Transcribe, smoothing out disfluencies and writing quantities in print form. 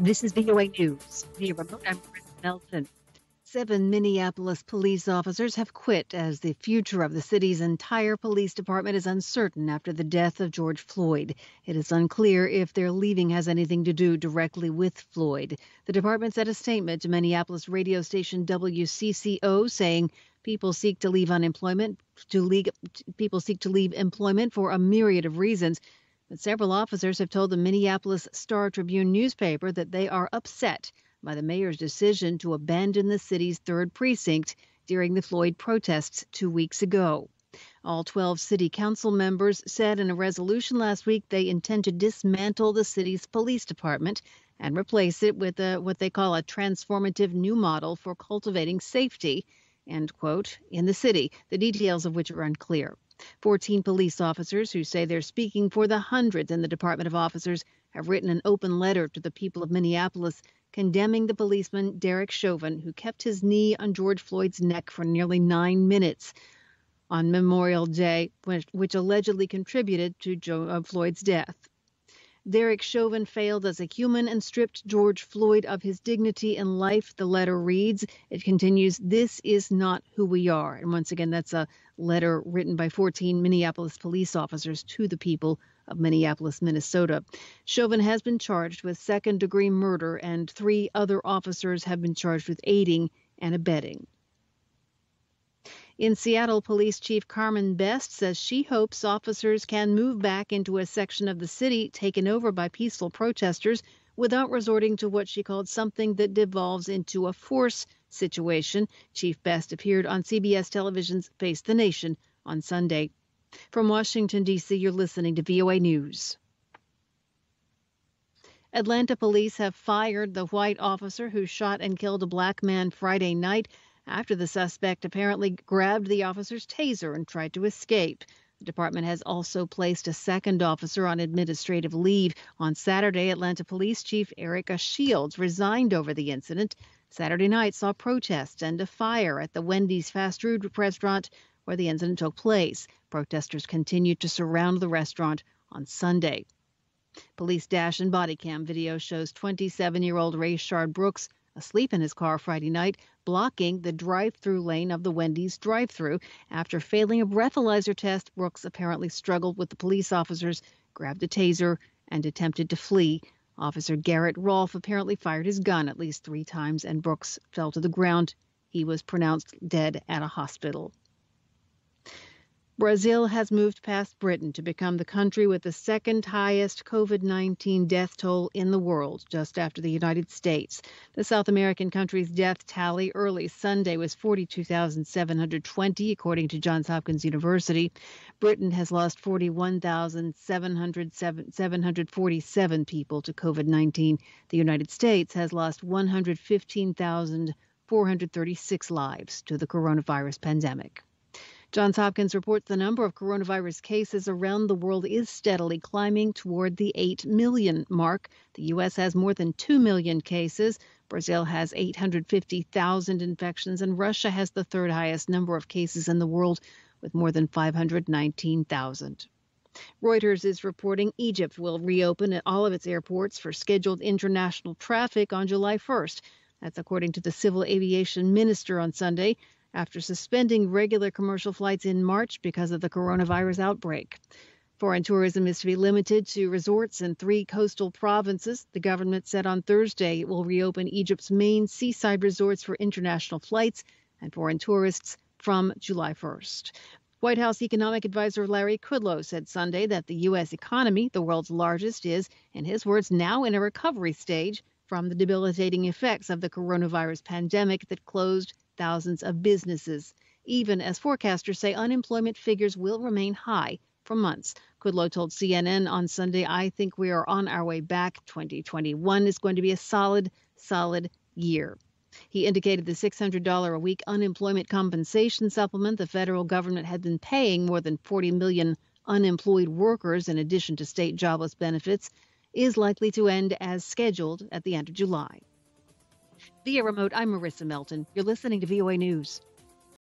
This is VOA News. Via remote, I'm Marissa Melton. 7 Minneapolis police officers have quit as the future of the city's entire police department is uncertain after the death of George Floyd. It is unclear if their leaving has anything to do directly with Floyd. The department sent a statement to Minneapolis radio station WCCO saying people seek to leave employment for a myriad of reasons. But several officers have told the Minneapolis Star Tribune newspaper that they are upset by the mayor's decision to abandon the city's 3rd precinct during the Floyd protests 2 weeks ago. All 12 city council members said in a resolution last week they intend to dismantle the city's police department and replace it with what they call a transformative new model for cultivating safety, end quote, in the city, the details of which are unclear. 14 police officers who say they're speaking for the hundreds in the Department of Officers have written an open letter to the people of Minneapolis condemning the policeman Derek Chauvin, who kept his knee on George Floyd's neck for nearly 9 minutes on Memorial Day, which allegedly contributed to Floyd's death. Derek Chauvin failed as a human and stripped George Floyd of his dignity and life, the letter reads. It continues, "This is not who we are." And once again, that's a letter written by 14 Minneapolis police officers to the people of Minneapolis, Minnesota. Chauvin has been charged with second-degree murder, and 3 other officers have been charged with aiding and abetting. In Seattle, Police Chief Carmen Best says she hopes officers can move back into a section of the city taken over by peaceful protesters without resorting to what she called something that devolves into a force situation. Chief Best appeared on CBS Television's Face the Nation on Sunday. From Washington, D.C., you're listening to VOA News. Atlanta police have fired the white officer who shot and killed a black man Friday night after the suspect apparently grabbed the officer's taser and tried to escape. The department has also placed a second officer on administrative leave. On Saturday, Atlanta Police Chief Erica Shields resigned over the incident. Saturday night saw protests and a fire at the Wendy's fast food restaurant where the incident took place. Protesters continued to surround the restaurant on Sunday. Police dash and body cam video shows 27-year-old Rayshard Brooks asleep in his car Friday night, blocking the drive-through lane of the Wendy's drive-through. After failing a breathalyzer test, Brooks apparently struggled with the police officers, grabbed a taser, and attempted to flee. Officer Garrett Rolfe apparently fired his gun at least 3 times, and Brooks fell to the ground. He was pronounced dead at a hospital. Brazil has moved past Britain to become the country with the second highest COVID-19 death toll in the world, just after the United States. The South American country's death tally early Sunday was 42,720, according to Johns Hopkins University. Britain has lost 41,747 people to COVID-19. The United States has lost 115,436 lives to the coronavirus pandemic. Johns Hopkins reports the number of coronavirus cases around the world is steadily climbing toward the 8 million mark. The U.S. has more than 2 million cases. Brazil has 850,000 infections, and Russia has the 3rd highest number of cases in the world with more than 519,000. Reuters is reporting Egypt will reopen at all of its airports for scheduled international traffic on July 1st. That's according to the civil aviation minister on Sunday, after suspending regular commercial flights in March because of the coronavirus outbreak. Foreign tourism is to be limited to resorts in 3 coastal provinces. The government said on Thursday it will reopen Egypt's main seaside resorts for international flights and foreign tourists from July 1st. White House economic advisor Larry Kudlow said Sunday that the U.S. economy, the world's largest, is, in his words, now in a recovery stage from the debilitating effects of the coronavirus pandemic that closed thousands of businesses, even as forecasters say unemployment figures will remain high for months. Kudlow told CNN on Sunday, "I think we are on our way back. 2021 is going to be a solid year." He indicated the $600 a week unemployment compensation supplement the federal government had been paying more than 40 million unemployed workers in addition to state jobless benefits is likely to end as scheduled at the end of July. Via remote, I'm Marissa Melton. You're listening to VOA News.